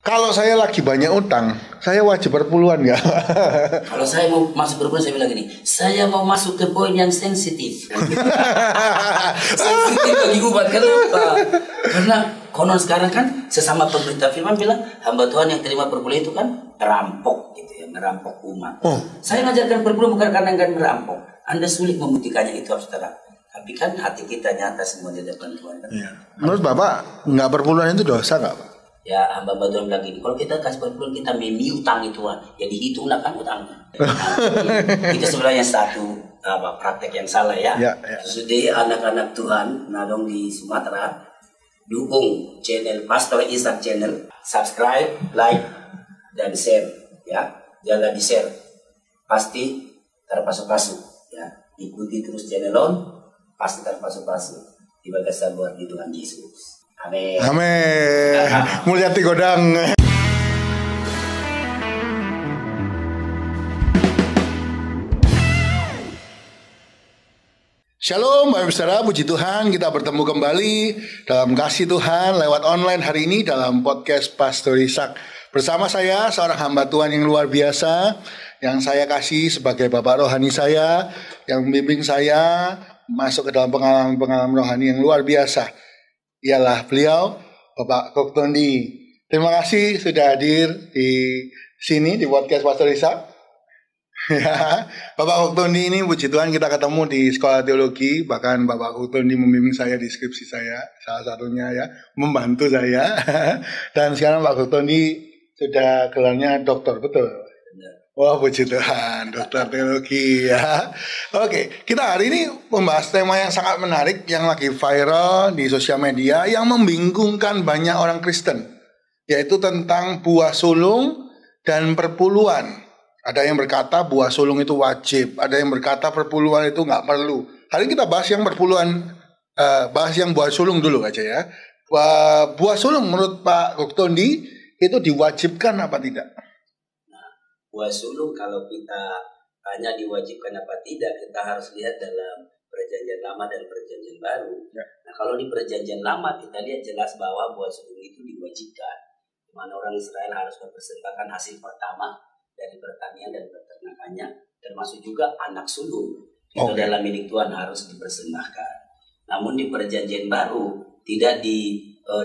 Kalau saya lagi banyak utang, saya wajib perpuluhan nggak? Kalau saya mau masuk berbulan, saya bilang gini, saya mau masuk ke poin yang sensitif. Sensitif bagi umat. Kenapa? Karena konon sekarang kan sesama pemerintah firman bilang hamba Tuhan yang terima perpuluhan itu kan merampok gitu ya, merampok umat. Saya ngajarkan perpuluhan bukan karena enggak merampok. Anda sulit membuktikannya itu harus terang. Tapi kan hati kita nyata semua di depan Tuhan. Kan? Iya. Menurut Bapak nggak perpuluhan itu dosa nggak Pak? Ya hamba Tuhan bilang gini, kalau kita kasih perpuluhan kita utang itu ya dihitunglah kan utangnya. Nah, itu sebenarnya satu praktek yang salah ya. Jadi anak-anak Tuhan nadong di Sumatera dukung channel Pastor Ishak channel, subscribe, like dan share ya. Jangan di share, pasti terpasuk-pasuk ya. Ikuti terus channel on, pasti terpasuk-pasuk di bagasan luar di Tuhan Yesus. Amin. Amin. Mulyati Godang. Shalom Bapak Saudara, puji Tuhan kita bertemu kembali dalam kasih Tuhan lewat online hari ini dalam podcast Pastor Ishak. Bersama saya seorang hamba Tuhan yang luar biasa, yang saya kasih sebagai Bapak rohani saya, yang membimbing saya masuk ke dalam pengalaman rohani yang luar biasa. Ialah beliau Bapak Koktondi. Terima kasih sudah hadir di sini di podcast Pastor Ishak. Ya, Bapak Koktondi ini puji Tuhan kita ketemu di sekolah teologi. Bahkan Bapak Koktondi membimbing saya di skripsi saya, salah satunya ya, membantu saya. Dan sekarang Pak Koktondi sudah gelarnya doktor, betul? Wah, puji Tuhan, dokter teologi ya. Oke, kita hari ini membahas tema yang sangat menarik yang lagi viral di sosial media yang membingungkan banyak orang Kristen, yaitu tentang buah sulung dan perpuluhan. Ada yang berkata buah sulung itu wajib, ada yang berkata perpuluhan itu nggak perlu. Hari ini kita bahas yang perpuluhan, bahas yang buah sulung dulu aja ya. Buah sulung menurut Pak Koktondi itu diwajibkan apa tidak? Buah sulung kalau kita tanya diwajibkan apa tidak, kita harus lihat dalam perjanjian lama dan perjanjian baru. Nah kalau di perjanjian lama kita lihat jelas bahwa buah sulung itu diwajibkan. Di mana orang Israel harus mempersembahkan hasil pertama dari pertanian dan peternakannya, termasuk juga anak sulung. Itu dalam milik Tuhan harus dipersembahkan. Namun di perjanjian baru tidak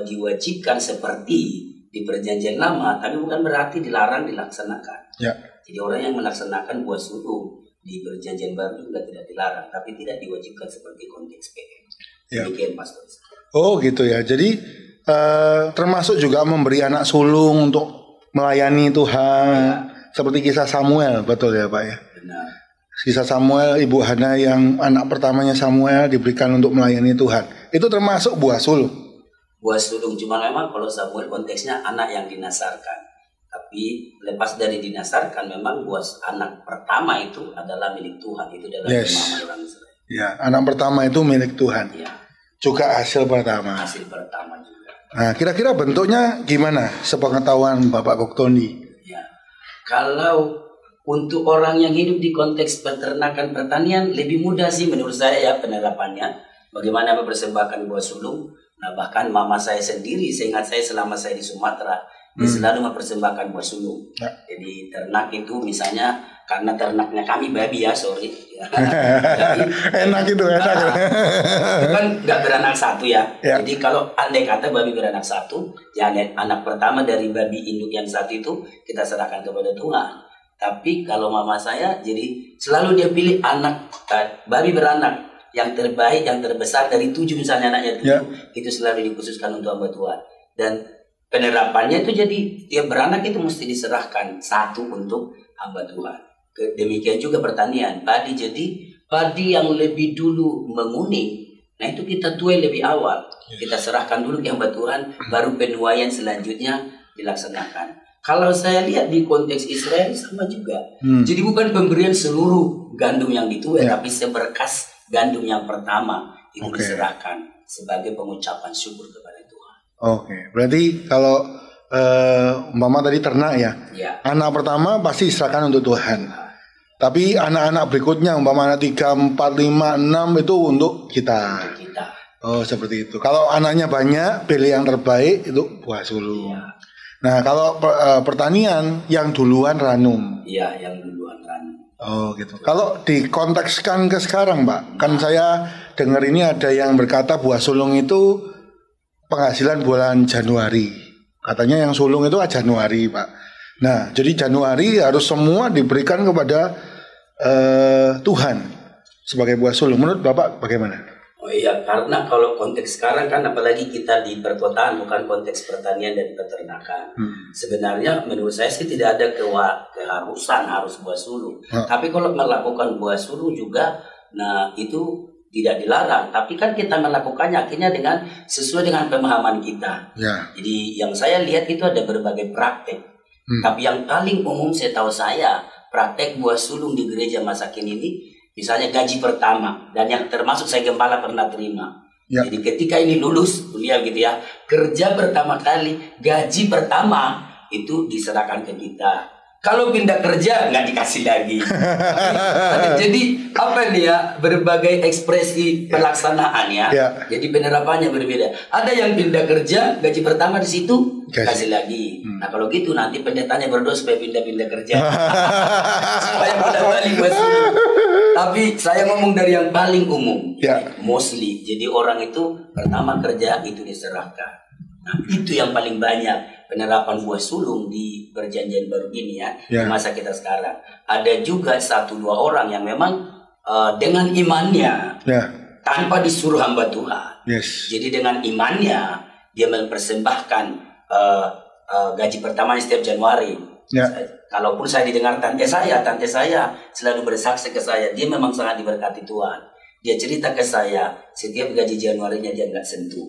diwajibkan seperti di perjanjian lama, tapi bukan berarti dilarang dilaksanakan. Jadi orang yang melaksanakan buah sulung di perjanjian baru juga tidak dilarang, tapi tidak diwajibkan seperti konteks PM. Demikian Pastor. Oh gitu ya. Jadi termasuk juga memberi anak sulung untuk melayani Tuhan, seperti kisah Samuel, betul ya Pak ya? Benar. Kisah Samuel, Ibu Hana yang anak pertamanya Samuel diberikan untuk melayani Tuhan. Itu termasuk buah sulung. Buah sulung, cuma memang kalau Samuel konteksnya anak yang dinasarkan. Tapi lepas dari dinasarkan, memang buah anak pertama itu adalah milik Tuhan. Itu dalam pemahaman orang Israel. Ya, anak pertama itu milik Tuhan. Ya. Juga hasil pertama. Hasil pertama juga. Nah, kira-kira bentuknya gimana sepengetahuan Bapak Koktondi? Ya, kalau untuk orang yang hidup di konteks peternakan pertanian lebih mudah sih menurut saya ya penerapannya. Bagaimana mempersembahkan buah sulung. Nah bahkan mama saya sendiri, saya ingat saya selama saya di Sumatera, dia selalu mempersembahkan buah sulung. Jadi ternak itu misalnya, karena ternaknya kami babi ya, sorry. Jadi, enak itu, enak. Itu kan gak beranak satu ya. Jadi kalau andai kata babi beranak satu, ya anak pertama dari babi induk yang satu itu kita serahkan kepada Tuhan. Tapi kalau mama saya, jadi selalu dia pilih anak babi beranak yang terbaik, yang terbesar dari 7 misalnya anaknya itu selalu dikhususkan untuk hamba Tuhan. Dan penerapannya itu jadi tiap beranak itu mesti diserahkan satu untuk hamba Tuhan. Demikian juga pertanian padi, jadi padi yang lebih dulu menguning, nah itu kita tuai lebih awal, kita serahkan dulu ke hamba Tuhan, baru penuaian selanjutnya dilaksanakan. Kalau saya lihat di konteks Israel sama juga, jadi bukan pemberian seluruh gandum yang dituai, tapi seberkas gandum yang pertama itu diserahkan sebagai pengucapan syukur kepada Tuhan. Berarti kalau umpama tadi ternak ya, anak pertama pasti diserahkan untuk Tuhan. Tapi anak-anak berikutnya umpama anak 3, 4, 5, 6 itu untuk kita. Oh seperti itu. Kalau anaknya banyak, pilih yang terbaik itu buah sulung. Nah, kalau pertanian yang duluan ranum. Iya, yang duluan ranum. Oh gitu. Kalau dikontekskan ke sekarang, Pak, kan saya dengar ini ada yang berkata buah sulung itu penghasilan bulan Januari. Katanya yang sulung itu Januari, Pak. Nah, jadi Januari harus semua diberikan kepada Tuhan sebagai buah sulung. Menurut Bapak bagaimana? Oh iya, karena kalau konteks sekarang kan apalagi kita di perkotaan, bukan konteks pertanian dan peternakan. Sebenarnya menurut saya sih tidak ada keharusan harus buah sulung. Tapi kalau melakukan buah sulung juga, nah itu tidak dilarang. Tapi kan kita melakukannya akhirnya dengan sesuai dengan pemahaman kita. Jadi yang saya lihat itu ada berbagai praktek. Tapi yang paling umum saya tahu praktek buah sulung di gereja masa kini ini, misalnya gaji pertama, dan yang termasuk saya gembala pernah terima. Jadi ketika ini lulus kuliah gitu ya, kerja pertama kali, gaji pertama itu diserahkan ke kita. Kalau pindah kerja nggak dikasih lagi. Jadi apa nih ya, berbagai ekspresi pelaksanaan ya. Jadi penerapannya berbeda. Ada yang pindah kerja, gaji pertama di situ kasih lagi. Nah kalau gitu nanti pendetanya berdoa supaya pindah-pindah kerja. Supaya bolak balik masuk. Tapi saya ngomong dari yang paling umum, mostly. Jadi orang itu pertama kerja itu diserahkan. Nah itu yang paling banyak penerapan buah sulung di perjanjian baru ini ya, di masa kita sekarang. Ada juga 1-2 orang yang memang dengan imannya, tanpa disuruh hamba Tuhan. Jadi dengan imannya dia mempersembahkan gaji pertama setiap Januari. Kalaupun saya didengar tante saya selalu bersaksi ke saya, dia memang sangat diberkati Tuhan. Dia cerita ke saya, setiap gaji Januarinya dia nggak sentuh.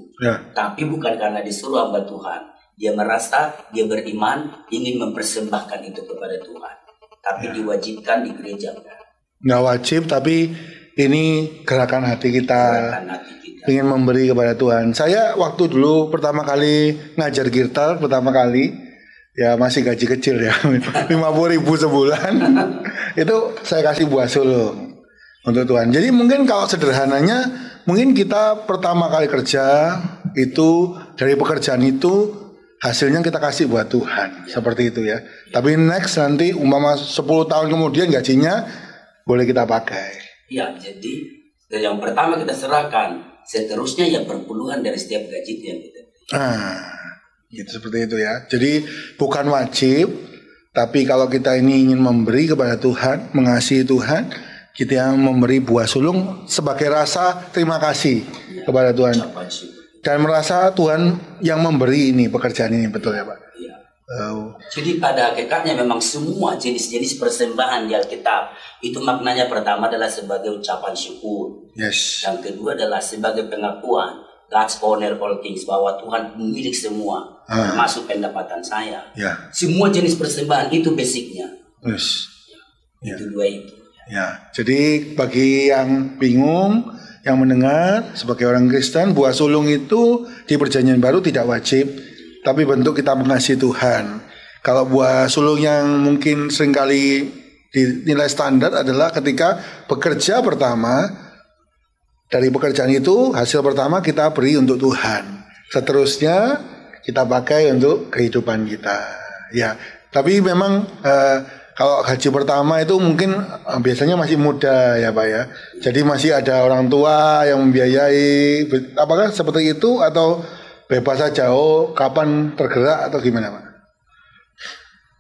Tapi bukan karena disuruh hamba Tuhan. Dia merasa, dia beriman, ingin mempersembahkan itu kepada Tuhan. Tapi diwajibkan di gereja. Nggak wajib, tapi ini gerakan hati kita. Ingin memberi kepada Tuhan. Saya waktu dulu pertama kali ngajar gitar, ya masih gaji kecil ya, 50.000 sebulan. Itu saya kasih buah sulung untuk Tuhan. Jadi mungkin kalau sederhananya, mungkin kita pertama kali kerja itu, dari pekerjaan itu hasilnya kita kasih buat Tuhan, seperti itu ya. Tapi next nanti umpama 10 tahun kemudian gajinya boleh kita pakai. Ya, jadi yang pertama kita serahkan, seterusnya ya perpuluhan dari setiap gaji yang kita. Gitu seperti itu ya. Jadi bukan wajib, tapi kalau kita ini ingin memberi kepada Tuhan, mengasihi Tuhan, kita memberi buah sulung sebagai rasa terima kasih kepada Tuhan. Dan merasa Tuhan yang memberi ini pekerjaan ini, betul ya Pak? Iya. Jadi pada hakikatnya memang semua jenis-jenis persembahan di Alkitab itu maknanya pertama adalah sebagai ucapan syukur. Yang kedua adalah sebagai pengakuan God's honor all things, bahwa Tuhan milik semua, termasuk pendapatan saya. Semua jenis persembahan itu basicnya. Itu dua itu. Jadi bagi yang bingung, yang mendengar, sebagai orang Kristen, buah sulung itu di perjanjian baru tidak wajib, tapi bentuk kita mengasihi Tuhan. Kalau buah sulung yang mungkin seringkali dinilai standar adalah ketika bekerja pertama, dari pekerjaan itu hasil pertama kita beri untuk Tuhan. Seterusnya kita pakai untuk kehidupan kita. Ya, tapi memang kalau gaji pertama itu mungkin biasanya masih muda ya Pak ya. Jadi masih ada orang tua yang membiayai. Apakah seperti itu atau bebas saja? Kapan tergerak atau gimana Pak?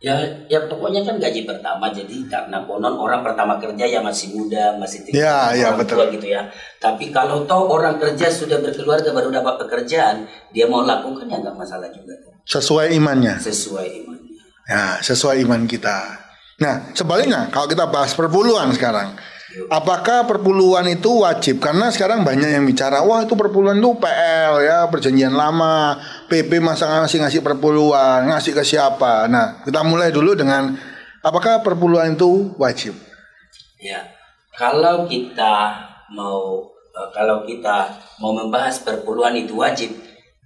Ya pokoknya kan gaji pertama, jadi karena konon orang pertama kerja ya masih muda, masih tinggal orang tua gitu ya. Tapi kalau toh orang kerja sudah berkeluarga baru dapat pekerjaan, dia mau lakukan ya nggak masalah juga. Sesuai imannya. Ya, sesuai iman kita. Nah, sebaliknya kalau kita bahas perpuluhan sekarang, apakah perpuluhan itu wajib? Karena sekarang banyak yang bicara, wah itu perpuluhan itu PL ya, perjanjian lama, PP masa ngasih perpuluhan, ngasih ke siapa? Nah, kita mulai dulu dengan apakah perpuluhan itu wajib? Ya, kalau kita mau membahas perpuluhan itu wajib,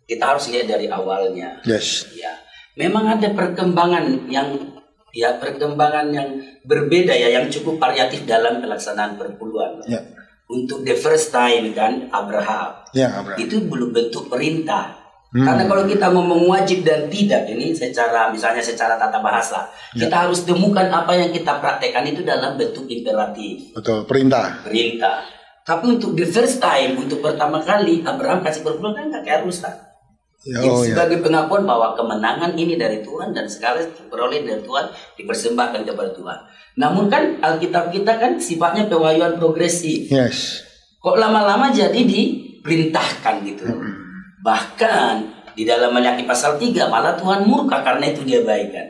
kita harus lihat dari awalnya. Ya, memang ada perkembangan yang berbeda ya, yang cukup variatif dalam pelaksanaan perpuluhan. Untuk the first time kan Abraham. Itu belum bentuk perintah, Karena kalau kita ngomong wajib dan tidak ini misalnya secara tata bahasa, kita harus temukan apa yang kita praktekkan itu dalam bentuk imperatif. Betul, perintah. Tapi untuk the first time, untuk pertama kali Abraham kasih perpuluhan kan nggak keharusan. Sebagai pengakuan bahwa kemenangan ini dari Tuhan dan segala peroleh dari Tuhan dipersembahkan kepada Tuhan. Namun kan Alkitab kita kan sifatnya pewahyuan progresif. Yes. Kok lama-lama jadi diperintahkan gitu. Bahkan di dalam Maliaki pasal 3 malah Tuhan murka karena itu dia baikan.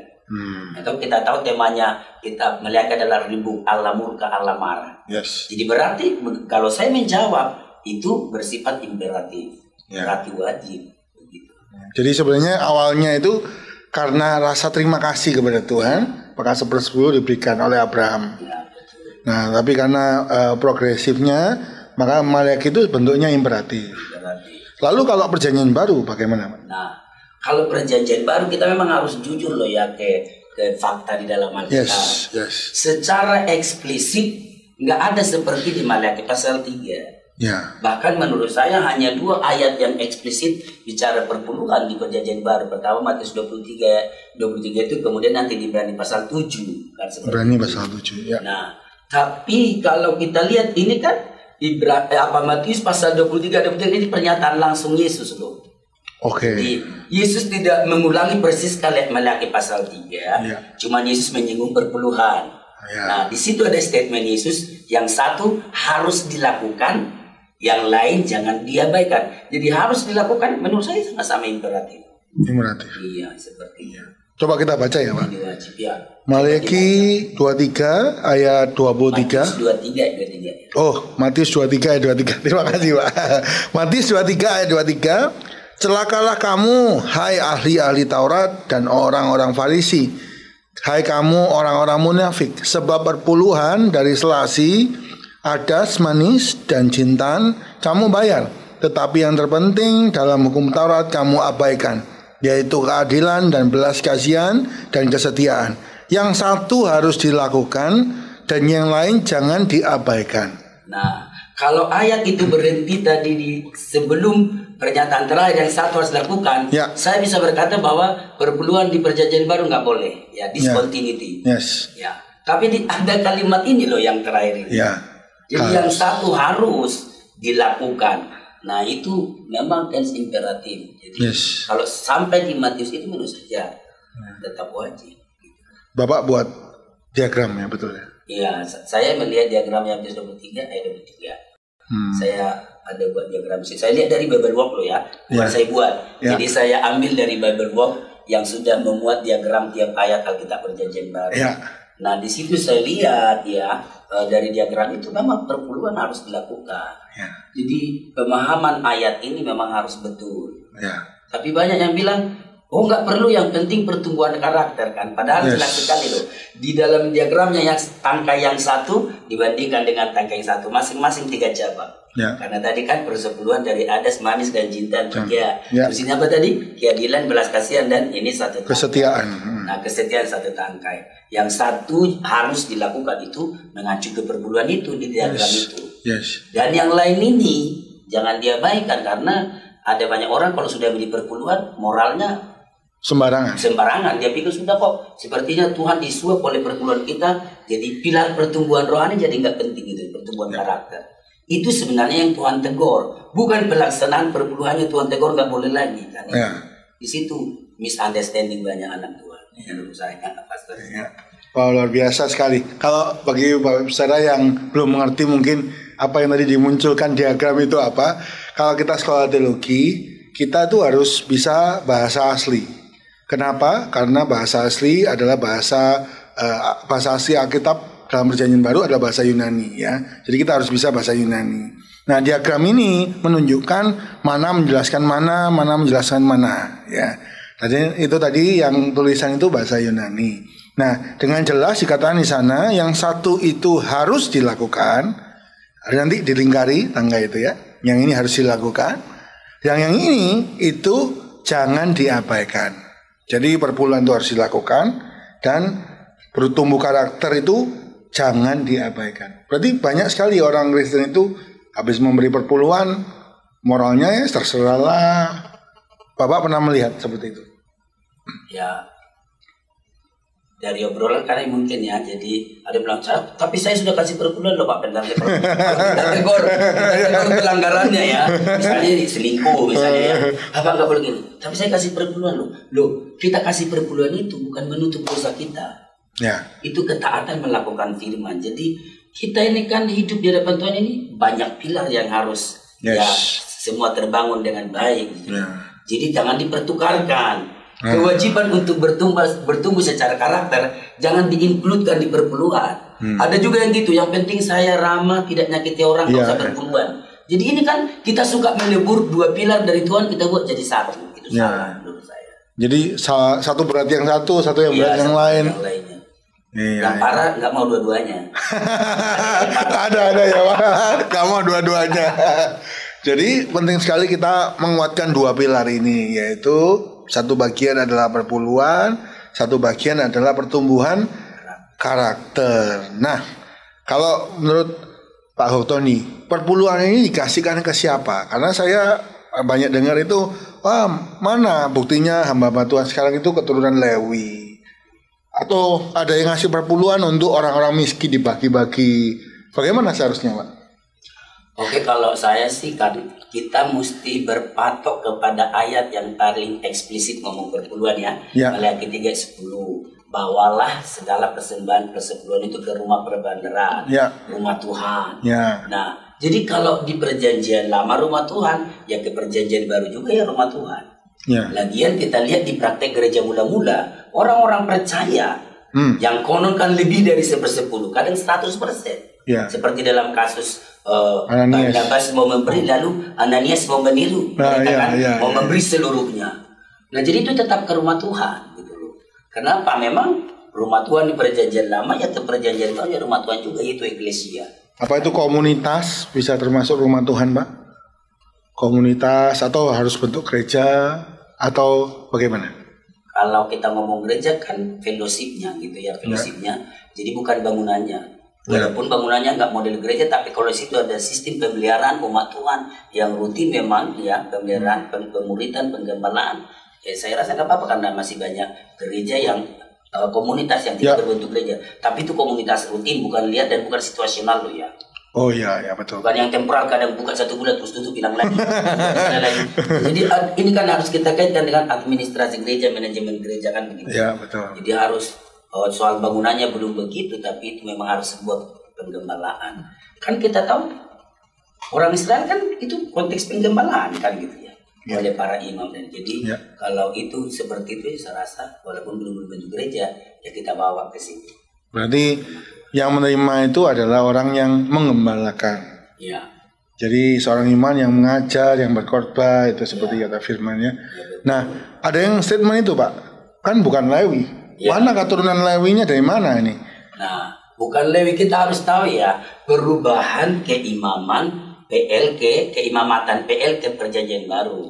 Atau kita tahu temanya kitab Maliaki adalah ribu Allah murka Allah marah. Yes. Jadi berarti kalau saya menjawab itu bersifat imperatif, berarti wajib. Begitu. Jadi sebenarnya awalnya itu karena rasa terima kasih kepada Tuhan, maka 1/10 diberikan oleh Abraham. Nah, tapi karena progresifnya, maka Maliaki itu bentuknya imperatif. Lalu kalau perjanjian baru bagaimana? Nah, kalau perjanjian baru kita memang harus jujur loh ya ke fakta di dalam Alkitab. Yes. Secara eksplisit nggak ada seperti di Maliaki pasal 3. Bahkan menurut saya hanya 2 ayat yang eksplisit bicara perpuluhan di perjanjian baru. Pertama Matius 23 itu, kemudian nanti di Ibrani pasal 7 kan seperti Ibrani itu. pasal 7 ya. Nah, tapi kalau kita lihat ini kan Matius pasal 23 ini pernyataan langsung Yesus loh. Jadi Yesus tidak mengulangi persis Maliaki pasal 3, cuma Yesus menyinggung perpuluhan. Nah, di situ ada statement Yesus, yang satu harus dilakukan, yang lain jangan diabaikan. Jadi harus dilakukan menurut saya sama-sama imperatif. Iya, seperti itu. Coba kita baca ya, Pak. Maliaki 23 ayat 23. Matius 23 ayat 23. Oh, Matius 23 ayat 23. Terima kasih, Pak. Matius 23 ayat 23. Celakalah kamu, hai ahli-ahli Taurat dan orang-orang Farisi. Hai kamu orang-orang munafik, sebab perpuluhan dari selasi, adas, manis, dan jintan kamu bayar. Tetapi yang terpenting dalam hukum Taurat kamu abaikan, yaitu keadilan dan belas kasihan dan kesetiaan. Yang satu harus dilakukan dan yang lain jangan diabaikan. Nah, kalau ayat itu berhenti tadi sebelum pernyataan terakhir yang satu harus dilakukan, saya bisa berkata bahwa perpuluhan di perjanjian baru nggak boleh, discontinuity. Ya. Tapi ada kalimat ini loh yang terakhir ini. Jadi yang satu harus dilakukan. Nah itu memang tense imperatif. Jadi kalau sampai di Matius itu menurut saya tetap wajib. Bapak buat diagram ya, betul ya? Iya, saya melihat diagram yang Matius 23 ayat 23. Saya ada buat diagram. Saya lihat dari Bible Walk loh ya, bukan saya buat. Jadi saya ambil dari Bible Walk yang sudah memuat diagram tiap ayat Alkitab Perjanjian Baru. Nah di situ saya lihat dari diagram itu memang perpuluhan harus dilakukan. Jadi pemahaman ayat ini memang harus betul. Tapi banyak yang bilang, oh nggak perlu, yang penting pertumbuhan karakter kan. Padahal jelas sekali loh. Di dalam diagramnya yang tangkai yang satu dibandingkan dengan tangkai yang satu, masing-masing 3 cabang. Karena tadi kan persepuluhan dari adas, manis, dan jintan 3. Terus ini apa tadi? Keadilan, belas kasihan, dan ini satu tangkai. Kesetiaan. Nah kesetiaan 1 tangkai. Yang satu harus dilakukan itu mengacu ke perpuluhan itu di diagram itu. Dan yang lain ini jangan diabaikan, karena ada banyak orang kalau sudah beli perpuluhan moralnya sembarangan. Dia pikir sudah kok sepertinya Tuhan disuap oleh perpuluhan kita, jadi pilar pertumbuhan rohani jadi nggak penting gitu, pertumbuhan karakter. Itu sebenarnya yang Tuhan tegur, bukan pelaksanaan perpuluhannya Tuhan tegur nggak boleh lagi kan. Di situ misunderstanding banyak anak Tuhan menurut saya, pastor. Wow, luar biasa sekali. Kalau bagi Bapak Saudara yang belum mengerti mungkin apa yang tadi dimunculkan diagram itu apa, kalau kita sekolah teologi, kita tuh harus bisa bahasa asli. Kenapa? Karena bahasa asli adalah bahasa asli Alkitab dalam Perjanjian Baru adalah bahasa Yunani ya. Jadi kita harus bisa bahasa Yunani. Nah, diagram ini menunjukkan mana menjelaskan mana menjelaskan mana ya. Jadi itu tadi yang tulisan itu bahasa Yunani. Nah, dengan jelas dikatakan di sana yang satu itu harus dilakukan. Nanti dilingkari tangga itu ya. Yang ini harus dilakukan. Yang ini itu jangan diabaikan. Jadi perpuluhan itu harus dilakukan dan bertumbuh karakter itu jangan diabaikan. Berarti banyak sekali orang Kristen itu habis memberi perpuluhan moralnya ya terserahlah. Bapak pernah melihat seperti itu? Ya, dari obrolan karena mungkin ya, jadi ada bilang, tapi saya sudah kasih perpuluhan loh Pak Pendang. Kita tegur pelanggarannya ya, misalnya selingkuh misalnya ya, apa nggak boleh gini. Tapi saya kasih perpuluhan loh, kita kasih perpuluhan itu bukan menutup dosa kita. Ya. Itu ketaatan melakukan firman. Jadi kita ini kan hidup di hadapan Tuhan ini banyak pilar yang harus ya semua terbangun dengan baik. Gitu. Jadi jangan dipertukarkan. Kewajiban untuk bertumbuh secara karakter jangan diinkludkan di perpuluhan. Ada juga yang gitu, yang penting saya ramah, tidak nyakiti orang, nggak usah perpuluhan. Jadi ini kan kita suka melebur dua pilar dari Tuhan, kita buat jadi satu. Itu salah menurut saya. Jadi satu berat yang satu yang berat yang lain. Yang parah nggak mau dua-duanya. ada ya Pak, nggak mau dua-duanya. Jadi penting sekali kita menguatkan dua pilar ini, yaitu satu bagian adalah perpuluhan, satu bagian adalah pertumbuhan karakter. Nah, kalau menurut Pak Hotoni, perpuluhan ini dikasihkan ke siapa? Karena saya banyak dengar itu, mana buktinya hamba Tuhan sekarang itu keturunan Lewi, atau ada yang ngasih perpuluhan untuk orang-orang miskin dibagi-bagi. Bagaimana seharusnya, Pak? Oke, kalau saya sih kan kita mesti berpatok kepada ayat yang paling eksplisit ngomong perpuluhan ya. Maliaki 3:10. Bawalah segala persembahan persepuluhan itu ke rumah perbandaran, rumah Tuhan. Nah, jadi kalau di perjanjian lama rumah Tuhan, ya ke perjanjian baru juga ya rumah Tuhan. Lagian kita lihat di praktek gereja mula-mula, orang-orang percaya yang konon kan lebih dari 1/10, kadang 100%. Seperti dalam kasus Barnabas mau memberi, lalu Ananias mau meniru, mereka mau memberi seluruhnya. Nah, jadi itu tetap ke rumah Tuhan gitu loh. Kenapa? Memang rumah Tuhan di perjanjian lama ya, perjanjian baru ya rumah Tuhan juga, itu eklesia. Apa itu komunitas bisa termasuk rumah Tuhan, Pak? Komunitas atau harus bentuk gereja atau bagaimana? Kalau kita ngomong gereja kan fellowship-nya gitu ya, fellowship-nya. Jadi bukan bangunannya. Walaupun bangunannya nggak model gereja, tapi kalau situ ada sistem pemeliharaan umat Tuhan yang rutin memang ya, pemeliharaan, pemuritan, penggembalaan. Ya saya rasa nggak apa-apa karena masih banyak gereja yang komunitas yang tidak berbentuk gereja. Tapi itu komunitas rutin, bukan lihat dan bukan situasional loh ya. Oh iya betul. Bukan yang temporal, kadang buka 1 bulan terus tutup hilang lagi. Jadi ini kan harus kita kaitkan dengan administrasi gereja, manajemen gereja kan begitu. Iya betul. Jadi harus soal bangunannya belum begitu, tapi itu memang harus sebuah penggembalaan. Kan kita tahu orang Israel kan itu konteks penggembalaan kan gitu ya, oleh para imam. Dan jadi kalau itu seperti itu saya rasa walaupun belum berbentuk gereja ya kita bawa ke sini. Berarti yang menerima itu adalah orang yang menggembalakan. Jadi seorang imam yang mengajar, yang berkhotbah, itu seperti kata firman-Nya. Nah, ada yang statement itu, Pak, kan bukan Lewi. Mana keturunan Lewinya dari mana ini? Nah, bukan Lewi, kita harus tahu ya, perubahan keimaman PLK, keimamatan PLK perjanjian baru.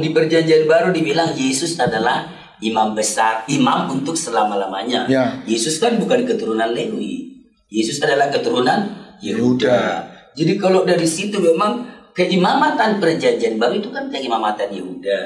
Di perjanjian baru dibilang Yesus adalah imam besar, imam untuk selama-lamanya. Yesus kan bukan keturunan Lewi. Yesus adalah keturunan Yehuda. Jadi kalau dari situ memang keimamatan perjanjian baru itu kan keimamatan Yehuda.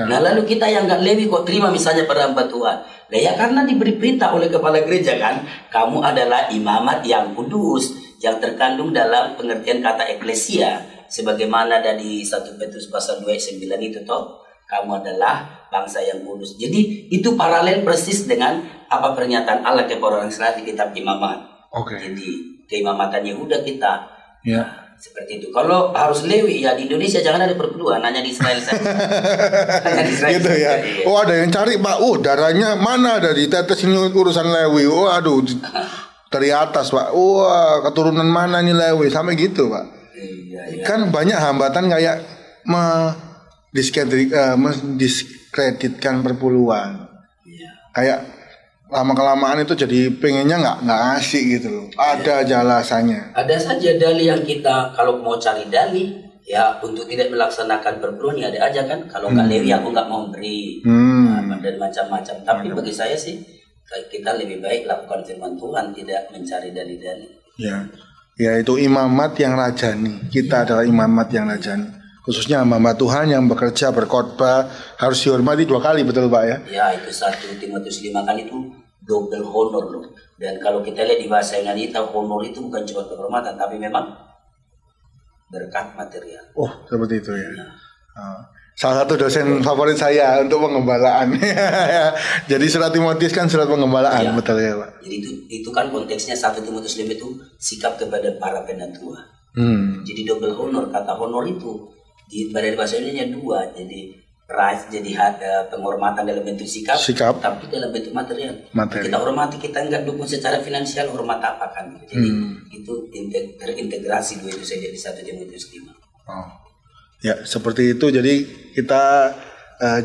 Nah, lalu kita yang nggak Lewi kok terima misalnya pada hamba Tuhan. Nah ya karena diberi perintah oleh kepala gereja kan, kamu adalah imamat yang kudus, yang terkandung dalam pengertian kata eklesia, sebagaimana dari 1 Petrus pasal 2:9 itu toh, kamu adalah bangsa yang kudus. Jadi itu paralel persis dengan apa pernyataan Allah kepada orang Israel di kitab Imamat. Jadi keimamatan Yehuda kita. Seperti itu. Kalau harus Lewi ya di Indonesia jangan ada perpuluhan, hanya di Israel saja. Hanya di Israel gitu ya. Oh ada yang cari Pak. Darahnya mana ada di tetes ini urusan Lewi. Aduh dari atas Pak. Keturunan mana nih Lewi sampai gitu Pak. Kan banyak hambatan kayak mendiskreditkan perpuluhan. Kayak lama-kelamaan itu jadi pengennya nggak ngasih gitu loh. Ada aja alasannya. Ada saja dalih yang kita kalau mau cari dalih ya untuk tidak melaksanakan perpuluhan ya ada aja kan. Kalau nggak Lewi aku nggak mau beri dan macam-macam. Tapi bagi saya sih kita lebih baik lakukan firman Tuhan, tidak mencari dalih-dalih. Ya itu imamat yang rajani. Kita adalah imamat yang rajani. khususnya hamba Tuhan yang bekerja berkhotbah harus dihormati 2 kali, betul Pak ya? Ya, itu 1 Timotius 5 kan itu double honor loh. Dan kalau kita lihat di bahasa Yunani, honor itu bukan cuma kehormatan, tapi memang berkat material. Oh, seperti itu ya. Salah satu dosen favorit saya untuk pengembalaan. Jadi surat Timotius kan surat pengembalaan, betul ya Pak? Jadi itu kan konteksnya 1 Timotius 5 itu sikap kepada para penatua. Jadi double honor, kata honor itu di bahasa Indonesia 2, jadi price, jadi penghormatan dalam bentuk sikap, tapi dalam bentuk material. Kita hormati, kita enggak dukung secara finansial, hormat apa kan? Jadi itu terintegrasi 2 itu saja di 1 Timotius 5. Oh. Ya, seperti itu. Jadi kita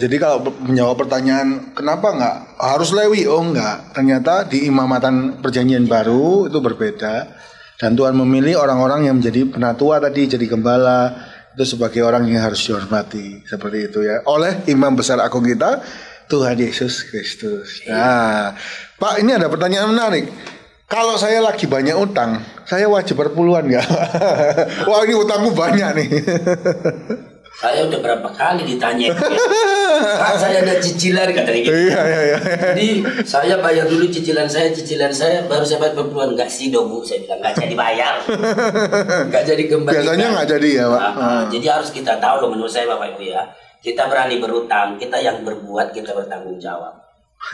jadi kalau menjawab pertanyaan kenapa enggak harus Lewi? Oh enggak. Ternyata di imamatan perjanjian baru itu berbeda. Dan Tuhan memilih orang-orang yang menjadi penatua tadi, jadi gembala, itu sebagai orang yang harus dihormati. Seperti itu ya. Oleh imam besar agung kita, Tuhan Yesus Kristus. Nah, Pak, ini ada pertanyaan menarik. Kalau saya lagi banyak utang, saya wajib perpuluhan nggak? Wah, ini utangku banyak nih. Saya udah berapa kali ditanya, kan saya ada cicilan katanya gitu. Iya. Jadi saya bayar dulu cicilan saya, baru saya bayar perpuluhan. Nggak sih dong Bu, saya bilang nggak jadi bayar, nggak jadi kembali. Biasanya nggak jadi ya Pak. Jadi harus kita tahu loh, menurut saya Bapak Ibu ya, kita berani berutang, kita yang berbuat, kita bertanggung jawab.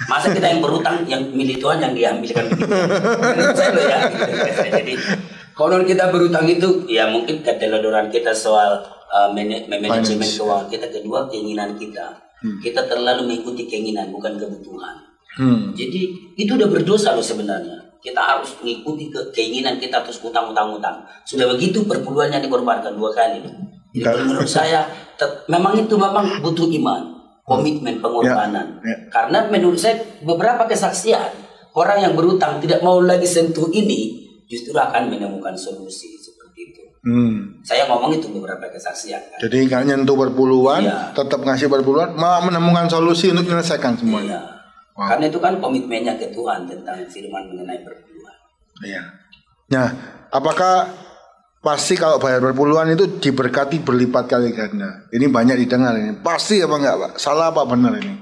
Masa kita yang berutang, yang milik Tuhan yang diambilkan begitu. Menurut saya loh ya. Jadi kalau kita berutang itu ya mungkin keteledoran kita soal manajemen keuangan kita, kedua keinginan kita. Kita terlalu mengikuti keinginan bukan kebutuhan. Jadi itu udah berdosa loh sebenarnya. Kita harus mengikuti keinginan kita terus utang. Sudah begitu perpuluhannya dikorbankan 2 kali. Jadi menurut saya memang butuh iman, komitmen, pengorbanan. Karena menurut saya beberapa kesaksian orang yang berutang tidak mau lagi sentuh ini justru akan menemukan solusi seperti itu. Saya ngomong itu beberapa kesaksian kan? Jadi nggak nyentuh perpuluhan, tetap ngasih perpuluhan, malah menemukan solusi untuk menyelesaikan semuanya. Wow. Karena itu kan komitmennya ke Tuhan tentang firman mengenai perpuluhan. Iya. Nah, apakah pasti kalau bayar perpuluhan itu diberkati berlipat kali ganda? Ini banyak didengar ini. Pasti apa enggak Pak? Salah apa benar ini?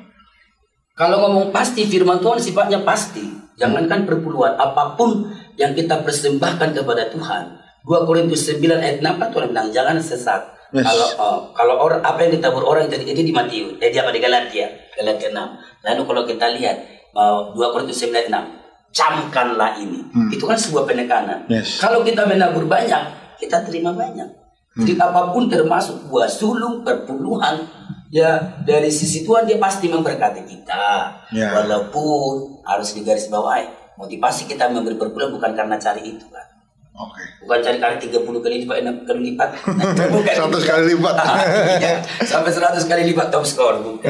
Kalau ngomong pasti, firman Tuhan sifatnya pasti. Jangankan perpuluhan, apapun yang kita persembahkan kepada Tuhan. 2 Korintus 9 ayat 6 Tuhan bilang jangan sesat. Yes. Kalau orang apa yang ditabur orang itu di Matius, di Galatia 6. Lalu kalau kita lihat 2 Korintus 9 ayat 6, camkanlah ini. Itu kan sebuah penekanan. Yes. Kalau kita menabur banyak, kita terima banyak. Jadi apapun termasuk buah sulung, perpuluhan, ya dari sisi Tuhan dia pasti memberkati kita. Walaupun harus digarisbawahi, motivasi kita memberi perpuluhan bukan karena cari itu kan. Bukan cari 30 kali lipat, 6 kali lipat, 100 kali lipat. Sampai 100 kali lipat top score bukan.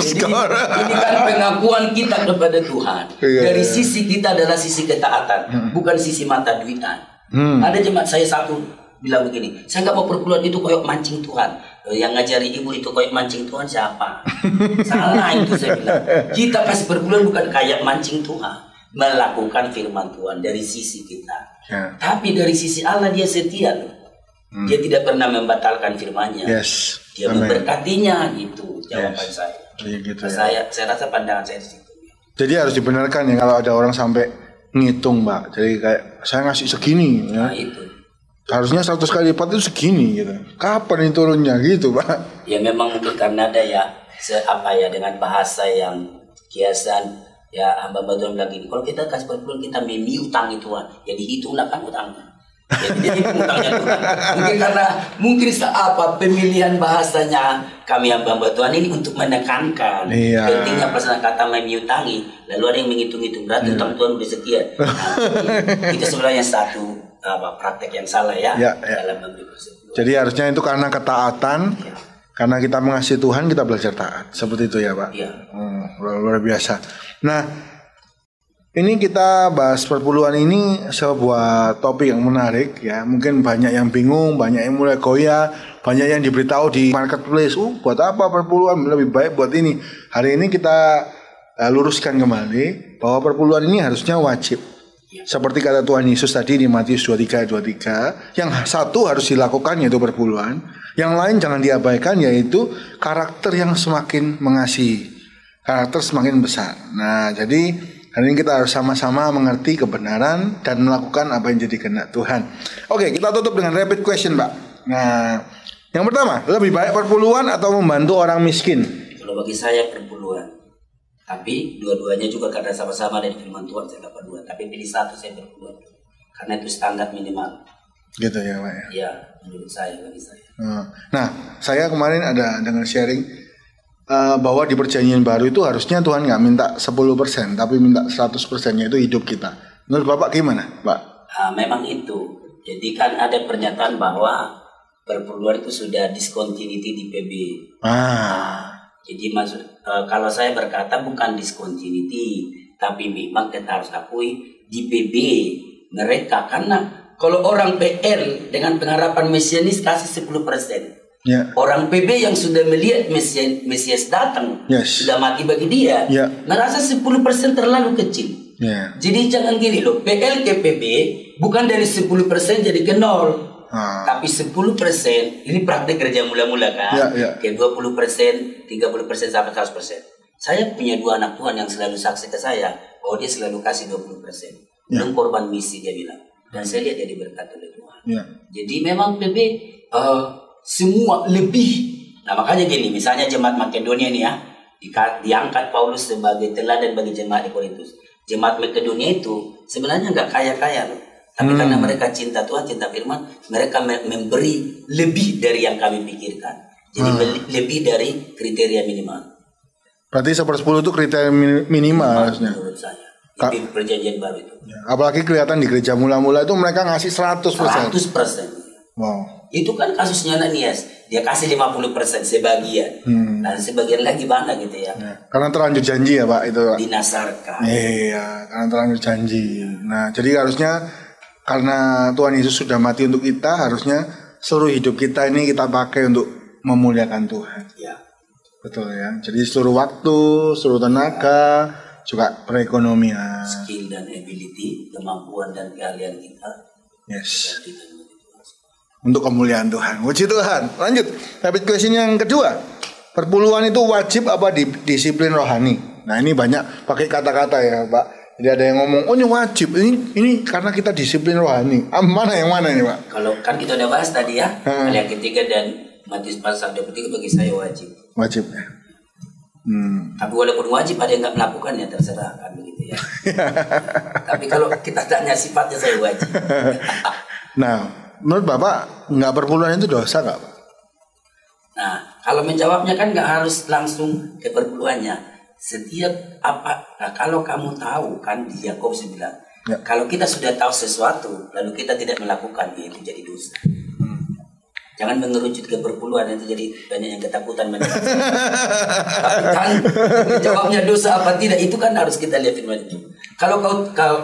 Ini kan pengakuan kita kepada Tuhan. Dari sisi kita adalah sisi ketaatan, bukan sisi mata duitan. Ada jemaat saya satu bilang begini, saya nggak mau perpuluhan itu koyok mancing Tuhan. Yang ngajari ibu itu koyok mancing Tuhan siapa? Salah itu saya bilang. Kita kasih perpuluhan bukan kayak mancing Tuhan, melakukan firman Tuhan dari sisi kita. Tapi dari sisi Allah dia setia loh. Dia tidak pernah membatalkan firman-Nya. Dia memberkatinya gitu. Jawaban saya. Gitu, saya rasa pandangan saya di situ. Jadi harus dibenarkan ya kalau ada orang sampai ngitung Mbak. Jadi kayak saya ngasih segini ya. Nah itu. Harusnya 100 kali lipat itu segini gitu. Kapan ini turunnya gitu Pak? Ya memang mungkin karena ada ya dengan bahasa yang kiasan. Ya hamba-hamba Tuhan bilang gini, kalau kita kasih perpuluhan kita memiutangi Tuhan, ya dihitunglah kan utangnya. Jadi utangnya Tuhan. Mungkin pemilihan bahasanya kami hamba-hamba Tuhan ini untuk menekankan pentingnya pelaksanaan kata memiutangi. Lalu ada yang menghitung-hitung berarti utang Tuhan udah sekian. Itu sebenarnya satu praktek yang salah ya dalam memberi perpuluhan. Jadi harusnya itu karena ketaatan. Karena kita mengasihi Tuhan, kita belajar taat. Seperti itu ya Pak? Iya. Luar biasa. Nah, ini kita bahas perpuluhan ini sebuah topik yang menarik ya. Mungkin banyak yang bingung, banyak yang mulai goyah, banyak yang diberitahu di marketplace. Buat apa perpuluhan? Lebih baik buat ini. Hari ini kita luruskan kembali bahwa perpuluhan ini harusnya wajib. Seperti kata Tuhan Yesus tadi di Matius 23:23, yang satu harus dilakukan yaitu perpuluhan, Yang lain jangan diabaikan, yaitu karakter yang semakin mengasihi, karakter semakin besar. Nah, jadi hari ini kita harus sama-sama mengerti kebenaran dan melakukan apa yang jadi kehendak Tuhan. Oke, kita tutup dengan rapid question, Pak. Nah, yang pertama, lebih baik perpuluhan atau membantu orang miskin? Kalau bagi saya perpuluhan. Tapi dua-duanya juga karena sama-sama dari firman Tuhan saya dapat dua. Tapi pilih satu, saya perpuluhan. Karena itu standar minimal. Gitu ya, Pak ya. Iya, menurut saya, bagi saya. Nah, saya kemarin ada dengar sharing bahwa di perjanjian baru itu harusnya Tuhan nggak minta 10%, tapi minta 100%, yaitu hidup kita. Menurut Bapak gimana, Pak? Memang itu. Jadi kan ada pernyataan bahwa perpuluhan itu sudah discontinuity di PB. Jadi maksud kalau saya berkata bukan discontinuity, tapi memang kita harus akui di PB mereka, karena kalau orang PL dengan pengharapan mesianis kasih 10%. Orang PB yang sudah melihat Mesias datang, sudah mati bagi dia, merasa 10% terlalu kecil. Jadi jangan gini loh, PL ke PB bukan dari 10% jadi ke 0. Tapi 10%, ini praktek kerja mula-mula kan, ke 20%, 30% sampai 100%. Saya punya 2 anak Tuhan yang selalu saksi ke saya, dia selalu kasih 20%. Belum korban misi dia bilang. Dan saya lihat dia diberkati oleh Tuhan. Jadi memang PB semua lebih. Nah makanya gini, misalnya jemaat Makedonia ini ya, diangkat Paulus sebagai teladan bagi jemaat di Korintus. Jemaat Makedonia itu sebenarnya nggak kaya-kaya loh. Tapi karena mereka cinta Tuhan, cinta firman, mereka memberi lebih dari yang kami pikirkan. Jadi lebih dari kriteria minimal. Berarti 1/10 itu kriteria minimal harusnya. Menurut saya. Di perjanjian baru itu. Apalagi kelihatan di gereja mula-mula itu mereka ngasih 100%. 100%. Wow. Itu kan kasusnya Ananias. Dia kasih 50% sebagian. Dan sebagian lagi mana gitu ya. Karena terlanjur janji ya Pak itu. Dinasarkan. Iya, karena terlanjur janji. Nah, jadi harusnya karena Tuhan Yesus sudah mati untuk kita, harusnya seluruh hidup kita ini kita pakai untuk memuliakan Tuhan. Ya. Betul ya. Jadi seluruh waktu, seluruh tenaga, juga perekonomian. Skill dan ability, kemampuan dan keahlian kita. Yes. Untuk kemuliaan Tuhan. Puji Tuhan. Lanjut. Rapid question yang kedua. Perpuluhan itu wajib apa disiplin rohani? Nah ini banyak pakai kata-kata ya Pak. Jadi ada yang ngomong, ini wajib, ini karena kita disiplin rohani. Mana yang mana ini Pak? Kalau kan kita udah bahas tadi ya, yang ketiga dan Matius pasal 23 bagi saya wajib. Wajib ya. Tapi walaupun wajib ada yang nggak melakukannya, terserah kan begitu ya. Tapi kalau kita tanya sifatnya saya wajib. Nah, menurut Bapak nggak perpuluhan itu dosa nggak Pak? Nah, kalau menjawabnya kan nggak harus langsung ke perpuluhannya. Setiap kalau kamu tahu kan di Yakobus bilang, kalau kita sudah tahu sesuatu lalu kita tidak melakukan, itu jadi dosa. Jangan mengerucut ke perpuluhan, itu jadi banyak yang ketakutan. Tapi kan jawabnya dosa apa tidak itu kan harus kita lihat firman itu. Kalau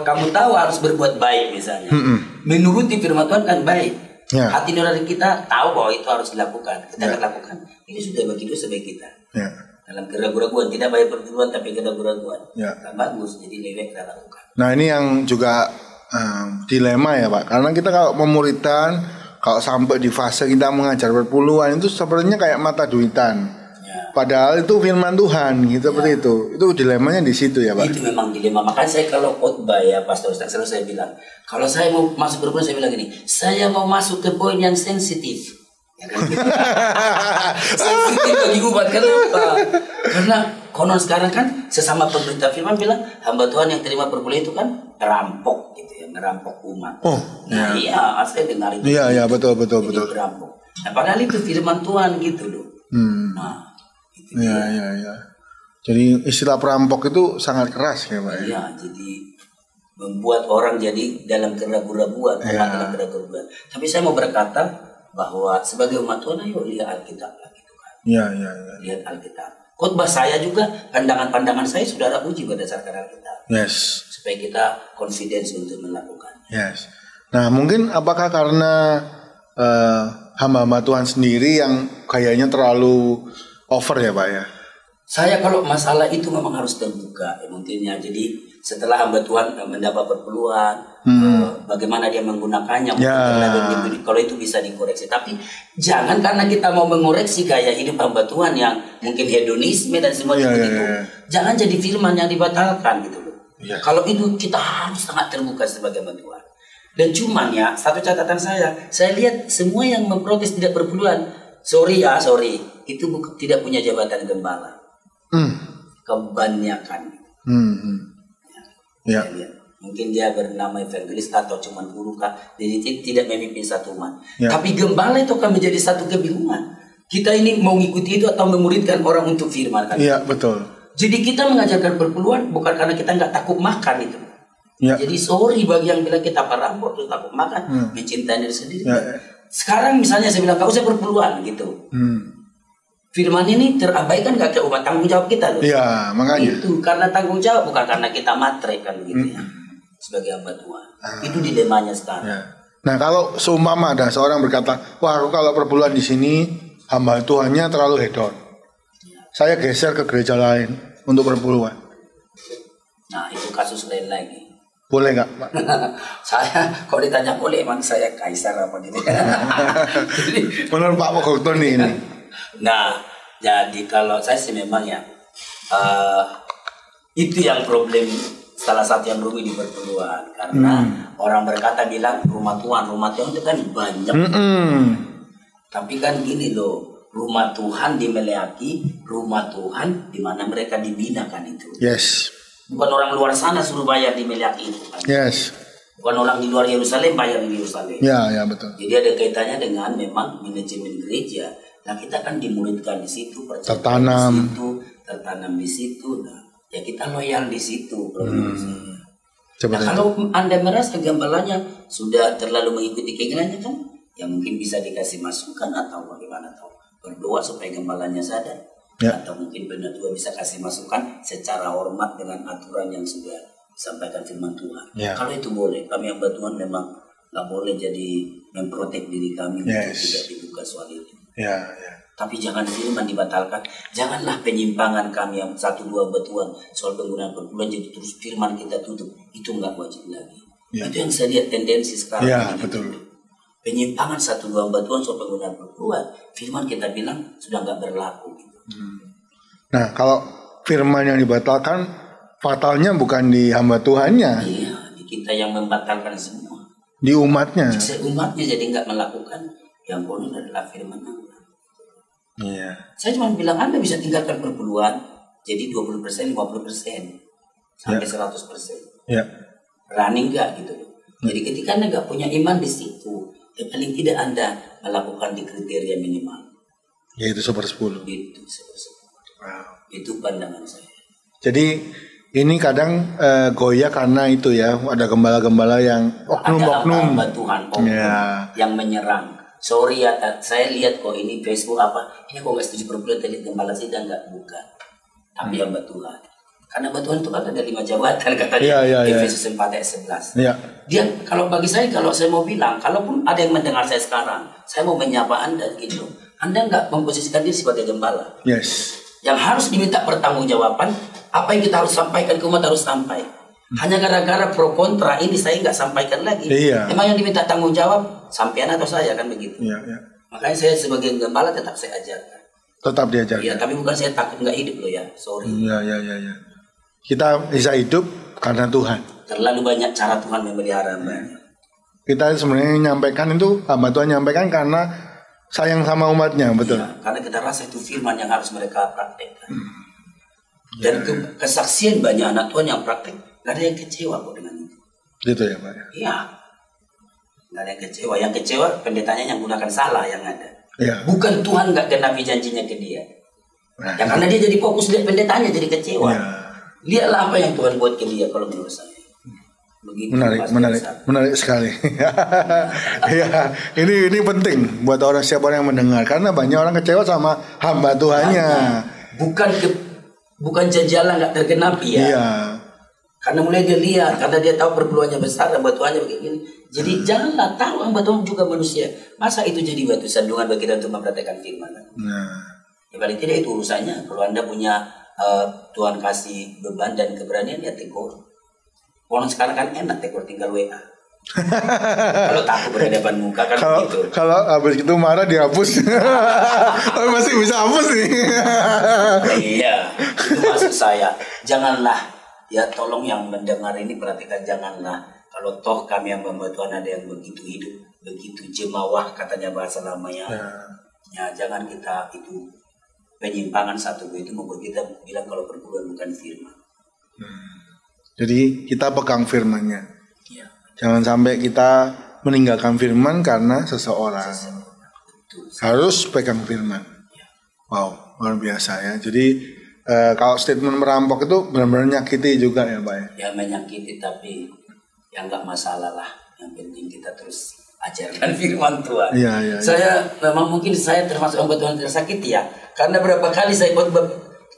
kamu tahu harus berbuat baik misalnya, menuruti firman Tuhan kan baik. Hati nurani kita tahu bahwa itu harus dilakukan, kita lakukan. Ini sudah bagi dosa bagi kita. Dalam keraguan-keraguan, tidak baik perpuluhan tapi keraguan-keraguan. Tak bagus, jadi lebih kita lakukan. Nah ini yang juga dilema ya Pak, karena kita kalau memuridkan, kalau sampai di fase kita mengajar perpuluhan itu sebenarnya kayak mata duitan. Padahal itu firman Tuhan, gitu seperti itu. Itu dilemanya di situ ya Pak. Itu memang dilema. Makanya saya kalau khotbah ya Pastor Ustaz, selalu saya bilang, kalau saya mau masuk perpuluhan saya bilang gini, saya mau masuk ke poin yang sensitif. Sensitif bagi umat. Kenapa? Karena konon sekarang kan sesama pemberita firman bilang hamba Tuhan yang terima perpuluhan itu kan merampok gitu ya, merampok umat. Iya, saya dengar itu. Iya, betul. Merampok. Nah, padahal itu firman Tuhan gitu loh. Nah, itu Iya. Jadi istilah perampok itu sangat keras ya Pak. Iya, jadi membuat orang jadi dalam keraguan-keraguan, dalam keraguan-keraguan. Tapi saya mau berkata bahwa sebagai umat Tuhan, ayo lihat Alkitab lah gitu kan. Iya. Lihat Alkitab. Khotbah saya juga, pandangan-pandangan saya saudara uji berdasarkan Alkitab. Yes. Supaya kita confidence untuk melakukan. Yes. Nah mungkin apakah karena hamba-hamba Tuhan sendiri yang kayaknya terlalu over ya Pak ya? Saya kalau masalah itu memang harus terbuka mungkinnya. Jadi setelah hamba Tuhan mendapat perpuluhan, bagaimana dia menggunakannya, kalau itu bisa dikoreksi. Tapi jangan karena kita mau mengoreksi gaya hidup hamba Tuhan yang mungkin hedonisme dan semua itu, jangan jadi firman yang dibatalkan gitu loh. Kalau itu kita harus sangat terbuka sebagai hamba Tuhan. Dan cuman ya satu catatan saya lihat semua yang memprotes tidak perpuluhan, sorry, itu tidak punya jabatan gembala. Kebanyakan. Ya. Mungkin dia bernama evangelis atau cuman guru kah, jadi tidak memimpin satu umat. Tapi gembala itu akan menjadi satu kebingungan. Kita ini mau ngikuti itu atau memuridkan orang untuk firman kan? Iya, betul. Jadi kita mengajarkan perpuluhan bukan karena kita nggak takut makan itu. Jadi sorry bagi yang bilang kita perampok terus takut makan, mencintai diri sendiri. Sekarang misalnya saya bilang kau usah perpuluhan gitu. Firman ini terabaikan gak ke umat, tanggung jawab kita loh. Iya, makanya. Itu karena tanggung jawab, bukan karena kita matre kan begitu ya. Sebagai hamba Tuhan. Itu dilemanya sekarang. Nah, kalau seumpama ada seorang berkata, wah aku kalau perpuluhan di sini hamba Tuhannya terlalu hedon. Saya geser ke gereja lain untuk perpuluhan. Nah, itu kasus lain lagi. Boleh nggak, Pak? Saya, kalau ditanya boleh, emang saya kaisar apa gitu. Menurut Pak Mogokton ini. Nah, jadi kalau saya sih memang ya itu yang problem, salah satu yang rumit di perpuluhan karena orang berkata bilang rumah Tuhan itu kan banyak. Tapi kan gini loh, rumah Tuhan di Meleaki, rumah Tuhan di mana mereka dibina kan itu. Yes. Bukan orang luar sana suruh bayar di Meleaki itu kan. Yes. Bukan orang di luar Yerusalem bayar di Yerusalem. Ya betul. Jadi ada kaitannya dengan memang manajemen gereja. Nah kita kan dimuridkan di situ, tertanam di situ. Nah ya kita loyal di situ. Nah kalau Anda merasa gambarannya sudah terlalu mengikuti keinginannya kan, ya mungkin bisa dikasih masukan atau bagaimana, atau berdoa supaya gambarannya sadar. Atau mungkin benar juga bisa kasih masukan secara hormat dengan aturan yang sudah disampaikan firman Tuhan. Kalau itu boleh, kami hamba Tuhan memang nggak boleh jadi memprotek diri kami untuk tidak dibuka soal itu. Tapi jangan firman dibatalkan. Janganlah penyimpangan kami yang 1-2 batuan soal penggunaan perpuluhan jadi terus firman kita tutup. Itu nggak wajib lagi. Itu yang saya lihat tendensi sekarang. Betul. Penyimpangan 1-2 batuan soal penggunaan perpuluhan, firman kita bilang sudah nggak berlaku. Gitu. Nah kalau firman yang dibatalkan, fatalnya bukan di hamba Tuhannya. Iya, di kita yang membatalkan semua. Di umatnya. Umatnya jadi nggak melakukan yang konon adalah firman Allah. Saya cuma bilang Anda bisa tinggalkan perpuluhan jadi 20%, 50% sampai 100%. Running nggak gitu loh. Jadi ketika Anda nggak punya iman di situ, ya paling tidak Anda melakukan di kriteria minimal. Yaitu 1/10. Itu 1/10. Itu pandangan saya. Jadi ini kadang goyah karena itu ya, ada gembala-gembala yang oknum-oknum yang menyerang. Sorry ya, saya lihat kok ini Facebook apa, ini kok nggak setuju perpuluhan, lihat gembala sidang nggak, bukan. Tapi hamba Tuhan. Karena hamba Tuhan itu kan ada 5 jabatan katanya. Efesus 4 ayat 11. Dia kalau bagi saya, kalau saya mau bilang, kalaupun ada yang mendengar saya sekarang, saya mau menyapa Anda gitu. Anda nggak memposisikan diri sebagai gembala. Yang harus diminta pertanggungjawaban, apa yang kita harus sampaikan ke umat harus sampai. Hanya gara-gara pro kontra ini saya nggak sampaikan lagi. Emang yang diminta tanggung jawab sampean atau saya kan begitu. Makanya saya sebagai gembala tetap saya ajarkan. Tetap diajarkan. Iya, tapi bukan saya takut nggak hidup loh ya. Sorry. Kita bisa hidup karena Tuhan. Terlalu banyak cara Tuhan memelihara hambanya. Kita sebenarnya menyampaikan itu, hamba Tuhan menyampaikan karena sayang sama umatnya, betul. Karena kita rasa itu firman yang harus mereka praktekkan. Dan kesaksian banyak anak Tuhan yang praktek, gak ada yang kecewa kok dengan itu. Gitu ya Pak? Iya. Gak ada yang kecewa. Yang kecewa pendetanya yang gunakan salah yang ada. Bukan Tuhan gak genapi janjinya ke dia. Ya karena dia jadi fokus lihat pendetanya jadi kecewa. Lihatlah apa yang Tuhan buat ke dia kalau menurut saya. Begitu. Menarik sekali. Ini penting buat siapa orang yang mendengar, karena banyak orang kecewa sama hamba Tuhannya. Bukan jajalan nggak tergenapi ya. Karena mulai dia lihat, karena dia tahu perpuluhannya besar, hamba Tuhannya begini. Jadi janganlah tahu hamba Tuhan juga manusia. Masa itu jadi batu sandungan bagi kita untuk mempraktekkan firman? Ya paling tidak itu urusannya. Kalau Anda punya Tuhan kasih beban dan keberanian ya tegur. Orang sekarang kan enak tegur, tinggal WA. Kalau takut berhadapan muka kan begitu. Kalau habis itu marah dihapus. Masih bisa hapus nih. Iya, itu maksud saya. Janganlah, ya tolong yang mendengar ini perhatikan, janganlah. Kalau toh kami yang membuat Tuhan ada yang begitu hidup, begitu jemawah katanya bahasa lamanya. Ya jangan kita itu penyimpangan satu itu membuat kita bilang kalau perpuluhan bukan firman. Jadi kita pegang firman-Nya. Ya. Jangan sampai kita meninggalkan firman karena seseorang. Harus pegang firman. Ya. Wow, luar biasa ya. Jadi kalau statement merampok itu benar-benar nyakiti juga ya Pak. Ya menyakiti, tapi ya nggak masalah lah. Yang penting kita terus ajarkan firman Tuhan. Ya. Saya memang mungkin saya termasuk hamba Tuhan tersakiti ya. Karena berapa kali saya khotbah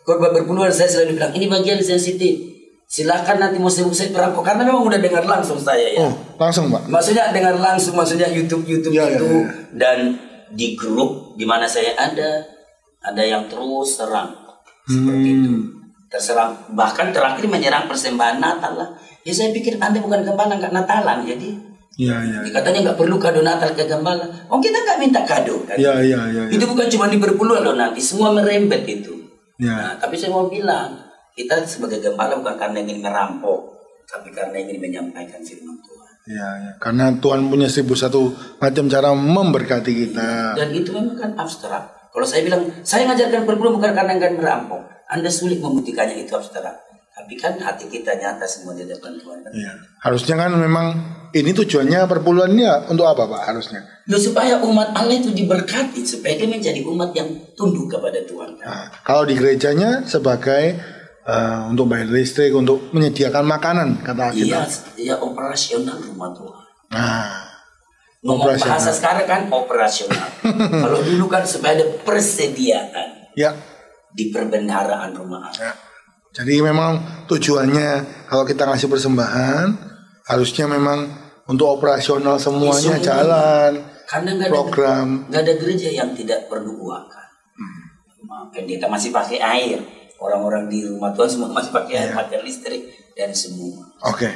berpuluhan saya selalu bilang ini bagian sensitif. Silakan nanti mau saya perampok karena memang udah dengar langsung saya ya. Oh, langsung Pak. Maksudnya dengar langsung, maksudnya YouTube ya, itu ya. Dan di grup di mana saya ada yang terus serang seperti itu. Terserang, bahkan terakhir menyerang persembahan Natal lah. Ya saya pikir Anda bukan gembala, nggak Natalan, jadi katanya nggak perlu kado Natal ke gembala. Oh kita nggak minta kado kan? Itu bukan cuma di berpuluhan loh, nanti semua merembet itu. Nah, tapi saya mau bilang kita sebagai gembala bukan karena ingin merampok, tapi karena ingin menyampaikan firman Tuhan. Ya. Karena Tuhan punya 1001 macam cara memberkati kita. Dan itu memang kan abstrak. Kalau saya bilang saya ngajarkan perpuluhan bukan karena ingin merampok, Anda sulit membuktikannya itu abstrak. Tapi kan hati kita nyata semua di depan Tuhan. Iya. Harusnya kan memang ini tujuannya perpuluhannya untuk apa Pak harusnya? Ya, supaya umat Allah itu diberkati, supaya dia menjadi umat yang tunduk kepada Tuhan. Nah, kalau di gerejanya sebagai untuk bayar listrik, untuk menyediakan makanan kata kita. Iya operasional rumah Tuhan. Nah, ngomong bahasa sekarang kan operasional. Kalau dulu kan supaya ada persediaan. Ya. Di perbendaharaan rumah Allah. Ya. Jadi memang tujuannya kalau kita ngasih persembahan harusnya memang untuk operasional semuanya jalan. Karena nggak ada gereja yang tidak perlu uang kan. Pendeta masih pakai air. Orang-orang di rumah Tuhan semua masih pakai air, pakai listrik dan semua. Oke.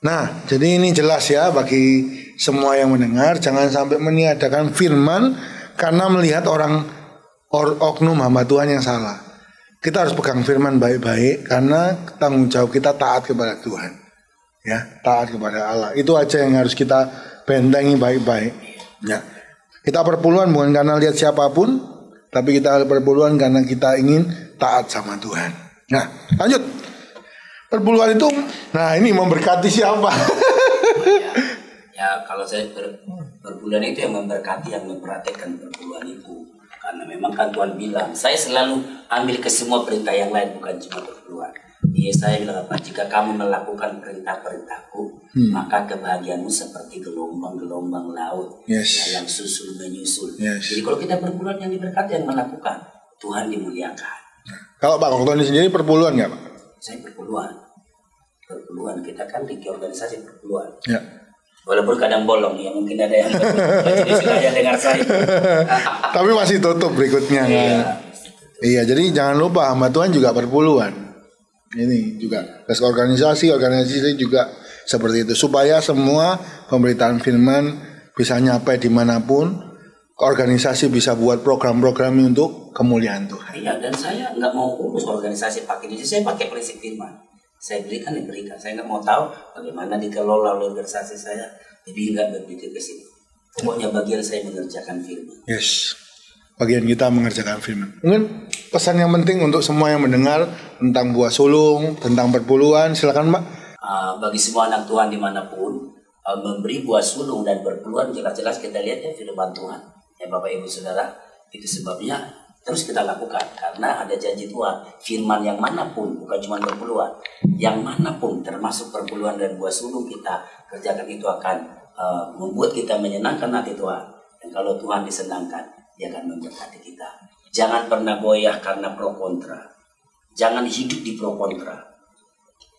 Nah, jadi ini jelas ya bagi semua yang mendengar, jangan sampai meniadakan firman karena melihat oknum hamba Tuhan yang salah. Kita harus pegang firman baik-baik karena tanggung jawab kita taat kepada Tuhan. Ya, taat kepada Allah. Itu aja yang harus kita bentengi baik-baik. Ya. Kita perpuluhan bukan karena lihat siapapun, tapi kita perpuluhan karena kita ingin taat sama Tuhan. Nah, lanjut. Perpuluhan itu, nah ini memberkati siapa? Ya, kalau saya perpuluhan itu yang memberkati, yang memperhatikan perpuluhan itu. Karena memang kan Tuhan bilang, saya selalu ambil ke semua perintah yang lain, bukan cuma perpuluhan. Saya bilang apa? Jika kamu melakukan perintah-perintahku, maka kebahagiaanmu seperti gelombang-gelombang laut yang susul menyusul. Jadi kalau kita perpuluhan yang diberkati, yang melakukan, Tuhan dimuliakan. Kalau Pak Koktoni sendiri perpuluhan nggak Pak? Saya perpuluhan. Kita kan di organisasi perpuluhan. Ya. Walaupun kadang bolong ya, mungkin ada yang jadi sudah dengar saya. Tapi masih tutup berikutnya kan. Iya, jadi jangan lupa hamba Tuhan juga perpuluhan. Ini juga organisasi juga seperti itu supaya semua pemberitaan firman bisa nyampe dimanapun. Organisasi bisa buat program-program untuk kemuliaan Tuhan. Iya, dan saya nggak mau urus organisasi pakai ini. Saya pakai prinsip firman. Saya berikan. Saya nggak mau tahu bagaimana dikelola organisasi saya. Jadi nggak berpikir ke situ. Pokoknya bagian saya mengerjakan firman. Yes, bagian kita mengerjakan firman. Mungkin pesan yang penting untuk semua yang mendengar tentang buah sulung, tentang perpuluhan, silakan Mbak. Bagi semua anak Tuhan dimanapun, memberi buah sulung dan perpuluhan jelas-jelas kita lihat ya firman Tuhan. Ya Bapak Ibu Saudara, itu sebabnya terus kita lakukan karena ada janji Tuhan. Firman yang manapun, bukan cuma perpuluhan, yang manapun termasuk perpuluhan dan buah sulung kita kerjakan itu akan membuat kita menyenangkan hati Tuhan. Dan kalau Tuhan disenangkan, Dia akan memberkati kita. Jangan pernah goyah karena pro kontra. Jangan hidup di pro kontra.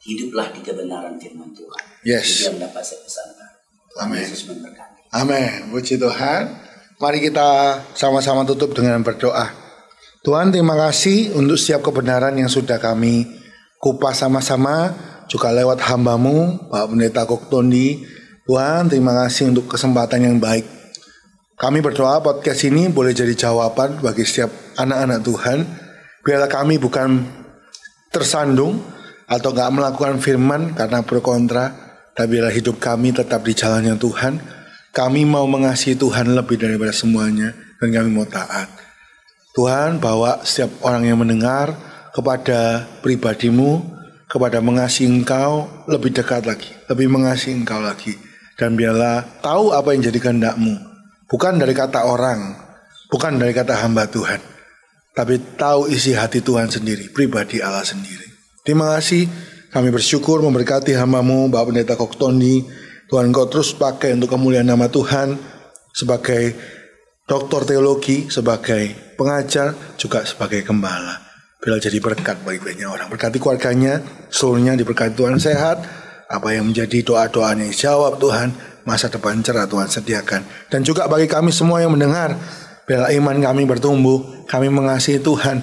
Hiduplah di kebenaran firman Tuhan. Yes. Itu yang dapat saya pesankan. Amin. Yesus memberkati. Amin. Puji Tuhan. Mari kita sama-sama tutup dengan berdoa. Tuhan, terima kasih untuk setiap kebenaran yang sudah kami kupas sama-sama, juga lewat hamba-Mu, Pak Pendeta Koktondi. Tuhan, terima kasih untuk kesempatan yang baik. Kami berdoa podcast ini boleh jadi jawaban bagi setiap anak-anak Tuhan. Biarlah kami bukan tersandung atau gak melakukan firman karena pro kontra, tapi biarlah hidup kami tetap di jalannya Tuhan. Kami mau mengasihi Tuhan lebih daripada semuanya, dan kami mau taat. Tuhan, bawa setiap orang yang mendengar kepada pribadi-Mu, kepada mengasihi Engkau lebih dekat lagi, lebih mengasihi Engkau lagi. Dan biarlah tahu apa yang jadi kehendak-Mu, bukan dari kata orang, bukan dari kata hamba Tuhan, tapi tahu isi hati Tuhan sendiri, pribadi Allah sendiri. Terima kasih, kami bersyukur memberkati hamba-Mu, Bapak Pendeta Koktondi. Tuhan, Engkau terus pakai untuk kemuliaan nama Tuhan, sebagai doktor teologi, sebagai pengajar, juga sebagai gembala. Bila jadi berkat bagi banyak orang. Berkati keluarganya, seluruhnya diberkati Tuhan sehat. Apa yang menjadi doa-doanya jawab Tuhan. Masa depan cerah Tuhan sediakan. Dan juga bagi kami semua yang mendengar, bila iman kami bertumbuh, kami mengasihi Tuhan.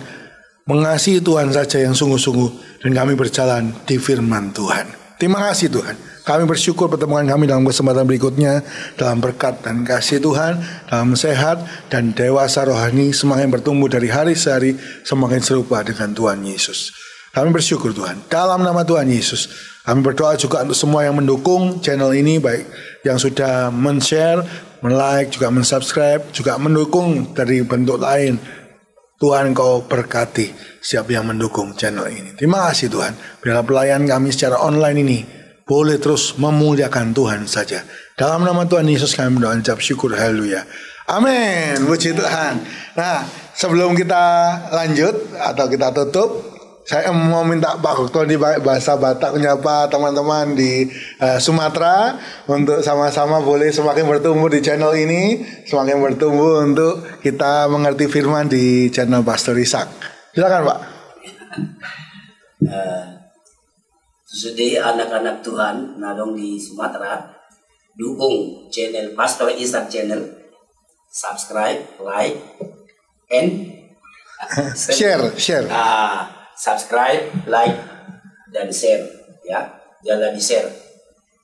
Mengasihi Tuhan saja yang sungguh-sungguh. Dan kami berjalan di firman Tuhan. Terima kasih Tuhan. Kami bersyukur pertemuan kami dalam kesempatan berikutnya, dalam berkat dan kasih Tuhan, dalam sehat dan dewasa rohani, semakin bertumbuh dari hari ke hari, semakin serupa dengan Tuhan Yesus. Kami bersyukur Tuhan, dalam nama Tuhan Yesus. Kami berdoa juga untuk semua yang mendukung channel ini, baik yang sudah men-share, men-like, juga men-subscribe, juga mendukung dari bentuk lain. Tuhan, Kau berkati siapa yang mendukung channel ini. Terima kasih Tuhan. Biarlah pelayan kami secara online ini boleh terus memuliakan Tuhan saja. Dalam nama Tuhan Yesus kami berdoa dan ucap syukur. Haleluya. Amin. Puji Tuhan. Nah, sebelum kita lanjut atau kita tutup, saya mau minta Pak Koktondi bahasa Batak menyapa teman-teman di Sumatera untuk sama-sama boleh semakin bertumbuh di channel ini, semakin bertumbuh untuk kita mengerti firman di channel Pastor Ishak. Silakan Pak. Sudah anak-anak Tuhan nalong di Sumatera, dukung channel Pastor Ishak channel, subscribe, like, and share. Subscribe, like, dan share, ya. Jangan di share,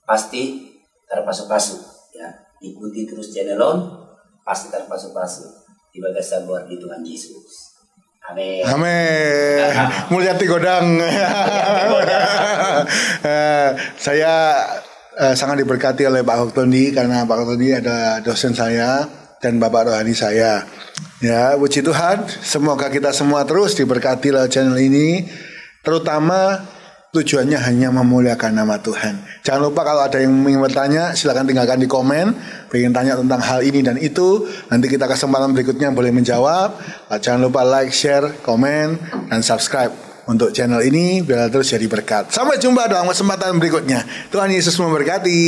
pasti terpasu-pasu, ya. Ikuti terus channel on, pasti terpasu-pasu. Di bagasan luar di Tuhan Yesus. Amin. Amin. Mulyati Godang. Saya sangat diberkati oleh Pak Koktondi, karena Pak Koktondi ada dosen saya dan Bapak rohani saya. Ya, puji Tuhan. Semoga kita semua terus diberkati lewat channel ini, terutama tujuannya hanya memuliakan nama Tuhan. Jangan lupa kalau ada yang ingin bertanya, silakan tinggalkan di komen. Pengen tanya tentang hal ini dan itu, nanti kita kesempatan berikutnya boleh menjawab. Jangan lupa like, share, komen, dan subscribe untuk channel ini biar terus jadi berkat. Sampai jumpa dalam kesempatan berikutnya. Tuhan Yesus memberkati.